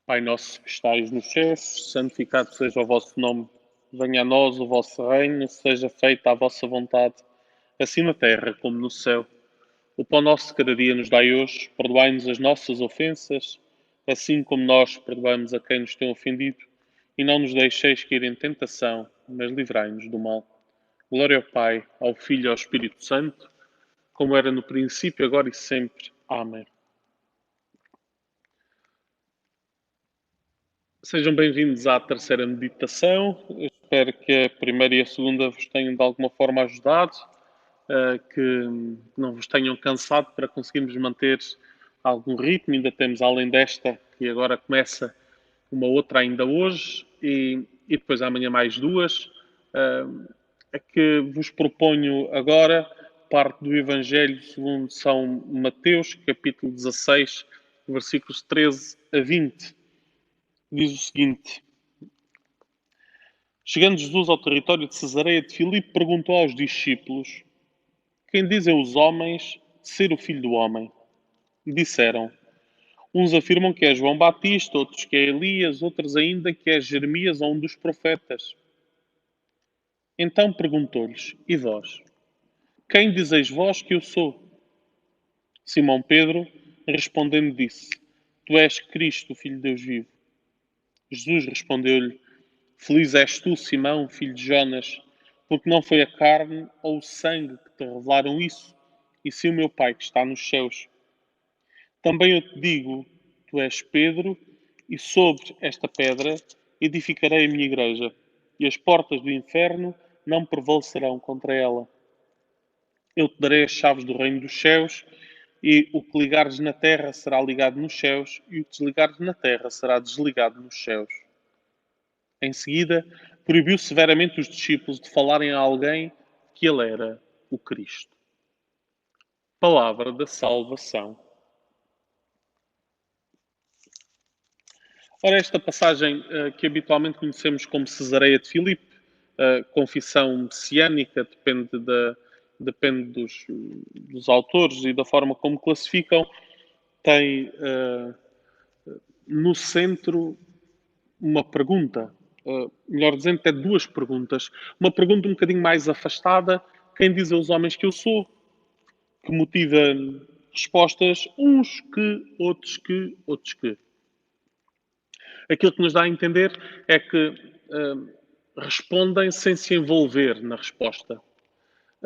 Pai nosso que estais nos céus, santificado seja o vosso nome. Venha a nós o vosso reino, seja feita a vossa vontade, assim na terra como no céu. O pão nosso de cada dia nos dai hoje, perdoai-nos as nossas ofensas, assim como nós perdoamos a quem nos tem ofendido, e não nos deixeis cair em tentação, mas livrai-nos do mal. Glória ao Pai, ao Filho e ao Espírito Santo, como era no princípio, agora e sempre. Amém. Sejam bem-vindos à terceira meditação. Eu espero que a primeira e a segunda vos tenham de alguma forma ajudado, que não vos tenham cansado para conseguirmos manter algum ritmo. Ainda temos, além desta, que agora começa uma outra ainda hoje e depois amanhã mais duas. A que vos proponho agora parte do Evangelho segundo São Mateus, capítulo 16, versículos 13 a 20. Diz o seguinte: Chegando Jesus ao território de Cesareia de Filipe, perguntou aos discípulos: Quem dizem os homens ser o Filho do Homem? E disseram: Uns afirmam que é João Batista, outros que é Elias, outros ainda que é Jeremias ou um dos profetas. Então perguntou-lhes: E vós? Quem dizeis vós que eu sou? Simão Pedro, respondendo, disse: Tu és Cristo, o Filho de Deus vivo. Jesus respondeu-lhe: Feliz és tu, Simão, filho de Jonas, porque não foi a carne ou o sangue que te revelaram isso, e sim o meu Pai que está nos céus. Também eu te digo, tu és Pedro, e sobre esta pedra edificarei a minha igreja, e as portas do inferno não prevalecerão contra ela. Eu te darei as chaves do reino dos céus, e o que ligares na terra será ligado nos céus, e o que desligares na terra será desligado nos céus. Em seguida, proibiu severamente os discípulos de falarem a alguém que ele era o Cristo. Palavra da salvação. Ora, esta passagem que habitualmente conhecemos como Cesareia de Filipe, confissão messiânica, depende dos autores e da forma como classificam, tem no centro uma pergunta. Melhor dizendo, tem duas perguntas. Uma pergunta um bocadinho mais afastada: quem diz aos homens que eu sou? Que motiva respostas, uns que, outros que, outros que. Aquilo que nos dá a entender é que respondem sem se envolver na resposta.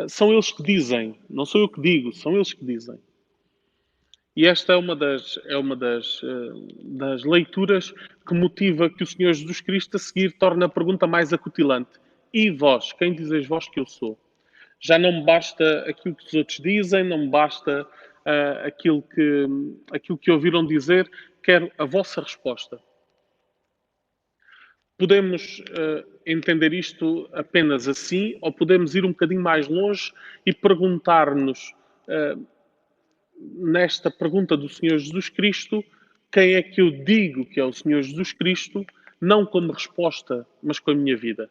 São eles que dizem, não sou eu que digo, são eles que dizem. E esta é uma das leituras que motiva que o Senhor Jesus Cristo a seguir torne a pergunta mais acutilante. E vós? Quem dizeis vós que eu sou? Já não me basta aquilo que os outros dizem, não me basta aquilo que ouviram dizer, quero a vossa resposta. Podemos entender isto apenas assim, ou podemos ir um bocadinho mais longe e perguntar-nos, nesta pergunta do Senhor Jesus Cristo, quem é que eu digo que é o Senhor Jesus Cristo, não como resposta, mas com a minha vida.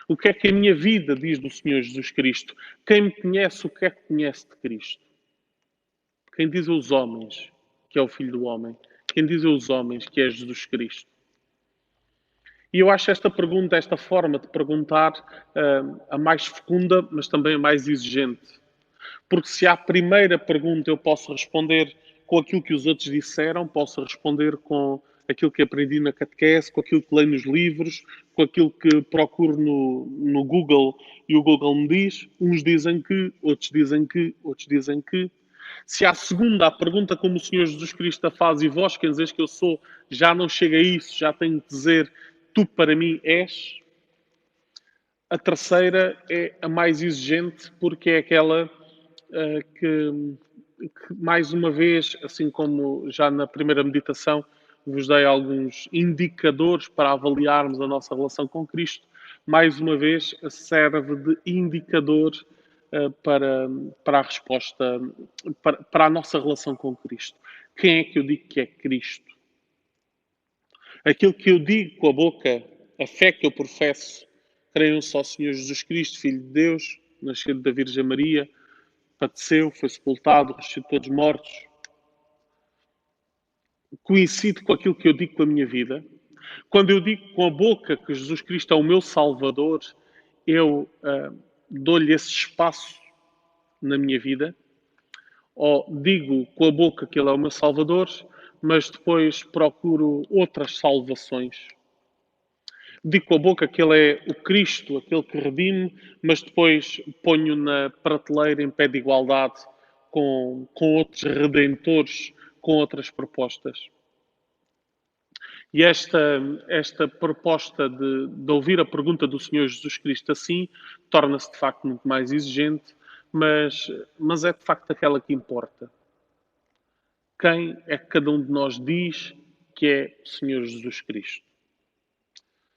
O que é que a minha vida diz do Senhor Jesus Cristo? Quem me conhece, o que é que conhece de Cristo? Quem diz aos homens que é o Filho do Homem? Quem diz aos homens que é Jesus Cristo? E eu acho esta pergunta, esta forma de perguntar, a mais fecunda, mas também a mais exigente. Porque se à primeira pergunta eu posso responder com aquilo que os outros disseram, posso responder com aquilo que aprendi na catequese, com aquilo que leio nos livros, com aquilo que procuro no Google e o Google me diz. Uns dizem que, outros dizem que, outros dizem que. Se à segunda, a pergunta como o Senhor Jesus Cristo a faz, e vós, quem dizeis que eu sou, já não chega a isso, já tenho de dizer, tu para mim és. A terceira é a mais exigente, porque é aquela que, mais uma vez, assim como já na primeira meditação, vos dei alguns indicadores para avaliarmos a nossa relação com Cristo, mais uma vez serve de indicador para a resposta, para a nossa relação com Cristo. Quem é que eu digo que é Cristo? Aquilo que eu digo com a boca, a fé que eu professo, creio só no Senhor Jesus Cristo, Filho de Deus, nascido da Virgem Maria, padeceu, foi sepultado, ressuscitou dos mortos. coincide com aquilo que eu digo com a minha vida? Quando eu digo com a boca que Jesus Cristo é o meu Salvador, eu dou-lhe esse espaço na minha vida? Ou digo com a boca que Ele é o meu Salvador, mas depois procuro outras salvações? Digo com a boca que Ele é o Cristo, aquele que redime, mas depois ponho na prateleira em pé de igualdade com outros redentores, com outras propostas. E esta proposta de ouvir a pergunta do Senhor Jesus Cristo assim torna-se de facto muito mais exigente, mas é de facto aquela que importa. Quem é que cada um de nós diz que é o Senhor Jesus Cristo?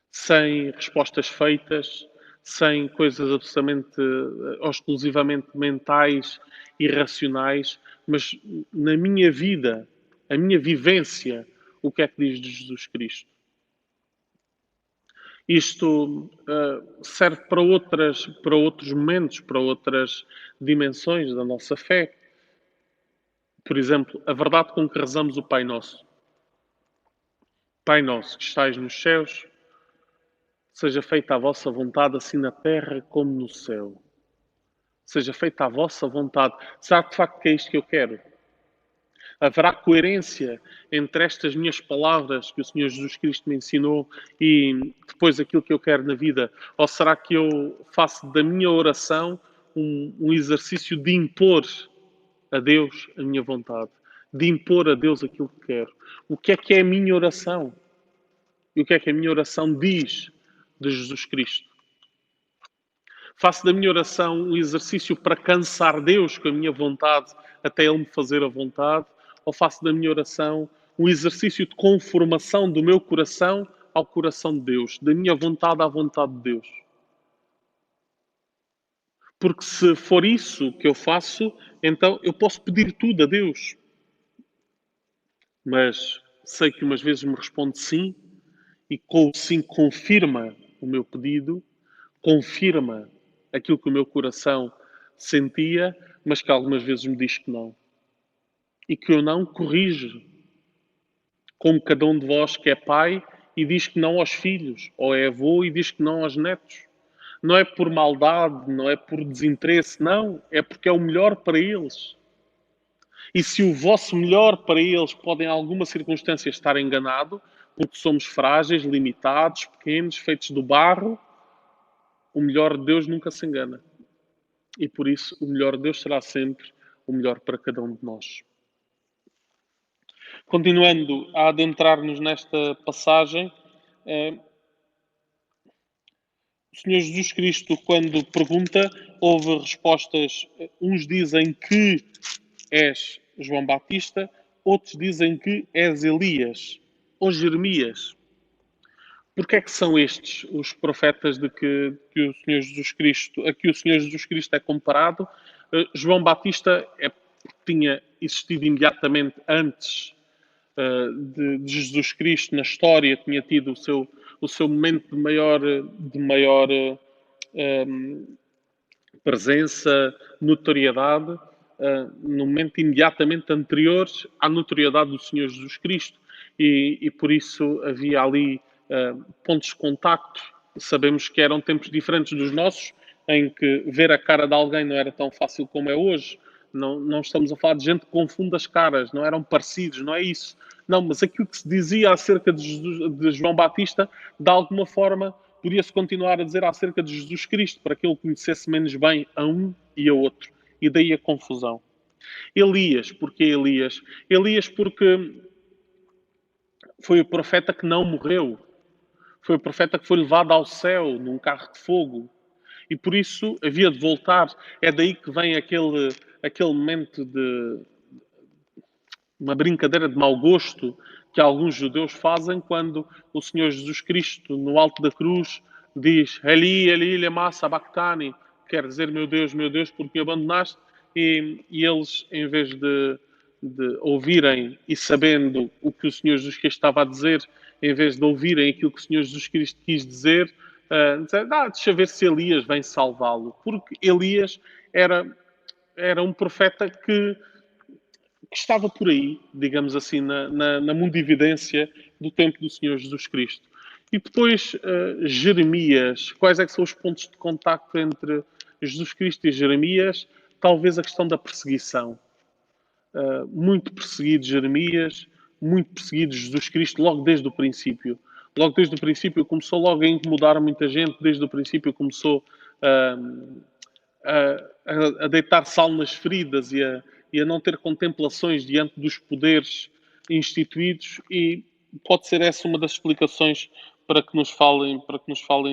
Sem respostas feitas, sem coisas absolutamente ou exclusivamente mentais e racionais, mas na minha vida, a minha vivência, o que é que diz de Jesus Cristo? Isto serve para outros momentos, para outras dimensões da nossa fé. Por exemplo, a verdade com que rezamos o Pai Nosso. Pai Nosso que estais nos céus, seja feita a vossa vontade, assim na terra como no céu. Seja feita a vossa vontade. Será de facto que é isto que eu quero? Haverá coerência entre estas minhas palavras que o Senhor Jesus Cristo me ensinou e depois aquilo que eu quero na vida? Ou será que eu faço da minha oração um exercício de impor a Deus a minha vontade? De impor a Deus aquilo que quero? O que é a minha oração? E o que é que a minha oração diz de Jesus Cristo? Faço da minha oração um exercício para cansar Deus com a minha vontade até Ele me fazer a vontade? Ou faço da minha oração um exercício de conformação do meu coração ao coração de Deus, da minha vontade à vontade de Deus? Porque se for isso que eu faço, então eu posso pedir tudo a Deus. Mas sei que umas vezes me responde sim, e com o sim confirma o meu pedido, confirma aquilo que o meu coração sentia, mas que algumas vezes me diz que não. E que eu não corrijo, como cada um de vós que é pai e diz que não aos filhos, ou é avô e diz que não aos netos. Não é por maldade, não é por desinteresse, não, é porque é o melhor para eles. E se o vosso melhor para eles pode em alguma circunstância estar enganado, porque somos frágeis, limitados, pequenos, feitos do barro, o melhor de Deus nunca se engana. E por isso o melhor de Deus será sempre o melhor para cada um de nós. Continuando a adentrar-nos nesta passagem, o Senhor Jesus Cristo, quando pergunta, houve respostas. Uns dizem que és João Batista, outros dizem que és Elias ou Jeremias. Porque é que são estes os profetas de que o Senhor Jesus Cristo, a que o Senhor Jesus Cristo é comparado? João Batista tinha existido imediatamente antes de Jesus Cristo na história, tinha tido o seu momento de maior presença, notoriedade, no momento imediatamente anterior à notoriedade do Senhor Jesus Cristo. E por isso havia ali pontos de contacto. Sabemos que eram tempos diferentes dos nossos, em que ver a cara de alguém não era tão fácil como é hoje. Não estamos a falar de gente que confunde as caras, não eram parecidos, não é isso. Não, mas aquilo que se dizia acerca de João Batista, de alguma forma, podia-se continuar a dizer acerca de Jesus Cristo, para que ele conhecesse menos bem a um e a outro. E daí a confusão. Elias, porquê Elias? Elias porque foi o profeta que não morreu. Foi o profeta que foi levado ao céu num carro de fogo. E por isso havia de voltar. É daí que vem aquele momento de uma brincadeira de mau gosto que alguns judeus fazem quando o Senhor Jesus Cristo, no alto da cruz, diz Eli, Eli, lema sabachthani, quer dizer, meu Deus, porque me abandonaste? E eles, em vez de ouvirem e sabendo o que o Senhor Jesus Cristo estava a dizer, em vez de ouvirem aquilo que o Senhor Jesus Cristo quis dizer, deixa ver se Elias vem salvá-lo. Porque Elias era um profeta que que estava por aí, digamos assim, na mundividência do tempo do Senhor Jesus Cristo. E depois, Jeremias. Quais é que são os pontos de contacto entre Jesus Cristo e Jeremias? Talvez a questão da perseguição. Muito perseguido Jeremias, muito perseguido Jesus Cristo logo desde o princípio. Logo desde o princípio começou logo a incomodar muita gente, desde o princípio começou a deitar sal nas feridas e a não ter contemplações diante dos poderes instituídos, e pode ser essa uma das explicações para que nos falem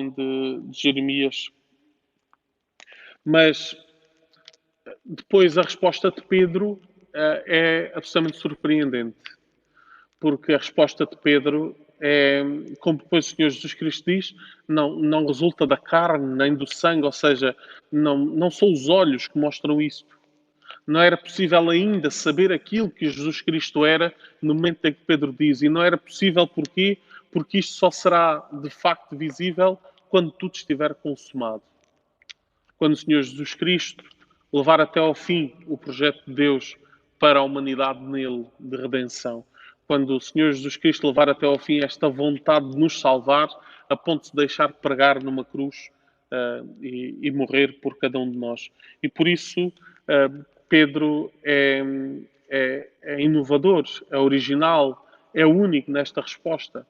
de Jeremias. Mas depois a resposta de Pedro é absolutamente surpreendente, porque a resposta de Pedro é, como depois o Senhor Jesus Cristo diz, não resulta da carne nem do sangue, ou seja, não são os olhos que mostram isto. Não era possível ainda saber aquilo que Jesus Cristo era no momento em que Pedro diz. E não era possível porquê? Porque isto só será de facto visível quando tudo estiver consumado. Quando o Senhor Jesus Cristo levar até ao fim o projeto de Deus para a humanidade nele, de redenção. Quando o Senhor Jesus Cristo levar até ao fim esta vontade de nos salvar, a ponto de deixar pregar numa cruz e morrer por cada um de nós. E por isso Pedro é inovador, é original, é único nesta resposta.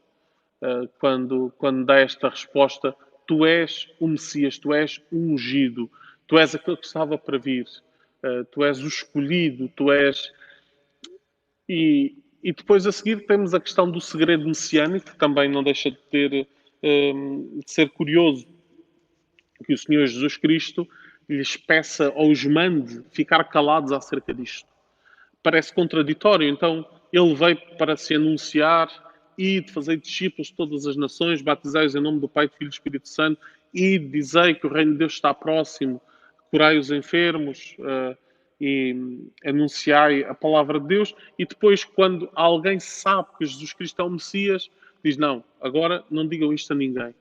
Quando dá esta resposta, tu és o Messias, tu és o ungido, tu és aquele que estava para vir, tu és o escolhido, tu és. E depois a seguir temos a questão do segredo messiânico, que também não deixa de ser curioso, que o Senhor Jesus Cristo lhes peça ou os mande ficar calados acerca disto. Parece contraditório, então ele veio para se anunciar e de fazer discípulos de todas as nações, batizai-os em nome do Pai, do Filho e do Espírito Santo, e dizei que o reino de Deus está próximo, curai os enfermos e anunciai a palavra de Deus. E depois, quando alguém sabe que Jesus Cristo é o Messias, diz, não, agora não digam isto a ninguém.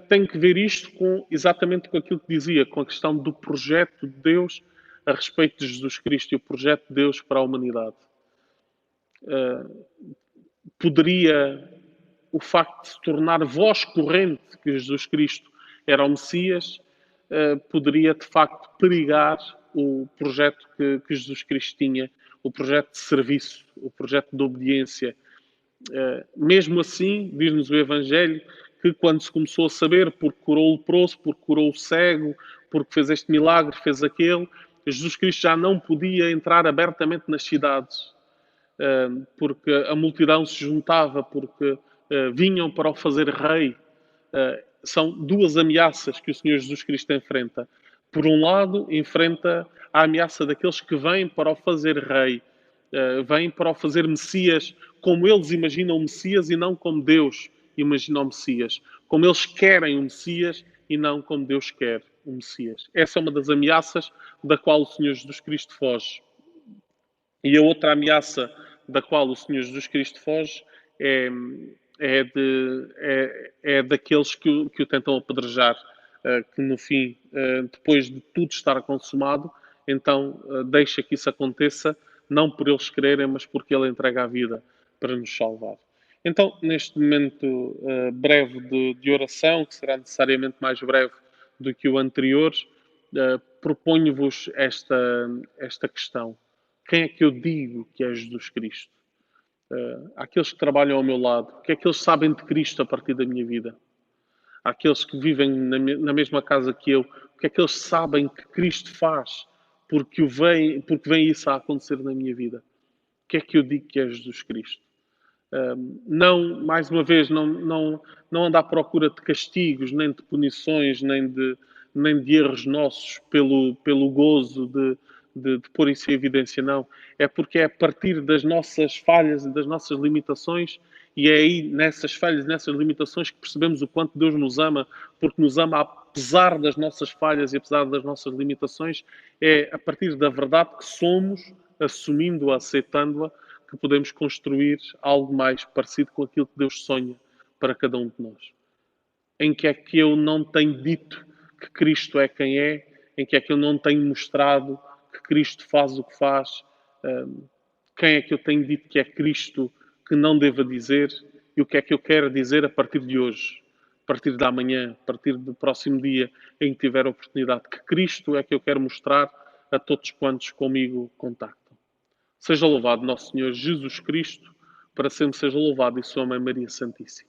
Tem que ver isto exatamente com aquilo que dizia, com a questão do projeto de Deus a respeito de Jesus Cristo e o projeto de Deus para a humanidade. Poderia o facto de se tornar voz corrente que Jesus Cristo era o Messias, poderia de facto perigar o projeto que Jesus Cristo tinha, o projeto de serviço, o projeto de obediência. Mesmo assim, diz-nos o Evangelho que quando se começou a saber, porque curou o leproso, porque curou o cego, porque fez este milagre, fez aquele, Jesus Cristo já não podia entrar abertamente nas cidades, porque a multidão se juntava, porque vinham para o fazer rei. São duas ameaças que o Senhor Jesus Cristo enfrenta. Por um lado, enfrenta a ameaça daqueles que vêm para o fazer rei, vêm para o fazer Messias, como eles imaginam o Messias e não como Deus imagina o Messias. Como eles querem o Messias e não como Deus quer o Messias. Essa é uma das ameaças da qual o Senhor Jesus Cristo foge. E a outra ameaça da qual o Senhor Jesus Cristo foge é daqueles que o tentam apedrejar, que no fim, depois de tudo estar consumado, então deixa que isso aconteça, não por eles quererem, mas porque Ele entrega a vida para nos salvar. Então, neste momento breve de oração, que será necessariamente mais breve do que o anterior, proponho-vos esta questão. Quem é que eu digo que é Jesus Cristo? Aqueles que trabalham ao meu lado, o que é que eles sabem de Cristo a partir da minha vida? Aqueles que vivem na mesma casa que eu, o que é que eles sabem que Cristo faz porque vem isso a acontecer na minha vida? O que é que eu digo que é Jesus Cristo? Não, mais uma vez, não anda à procura de castigos, nem de punições, nem de erros nossos pelo gozo de pôr isso em evidência, não. É porque é a partir das nossas falhas e das nossas limitações, e é aí, nessas falhas e nessas limitações, que percebemos o quanto Deus nos ama, porque nos ama apesar das nossas falhas e apesar das nossas limitações. É a partir da verdade que somos, assumindo-a, aceitando-a, que podemos construir algo mais parecido com aquilo que Deus sonha para cada um de nós. Em que é que eu não tenho dito que Cristo é quem é, em que é que eu não tenho mostrado que Cristo faz o que faz, quem é que eu tenho dito que é Cristo que não deva dizer e o que é que eu quero dizer a partir de hoje, a partir da manhã, a partir do próximo dia em que tiver a oportunidade. Que Cristo é que eu quero mostrar a todos quantos comigo contactam. Seja louvado nosso Senhor Jesus Cristo, para sempre seja louvado e Sua Mãe Maria Santíssima.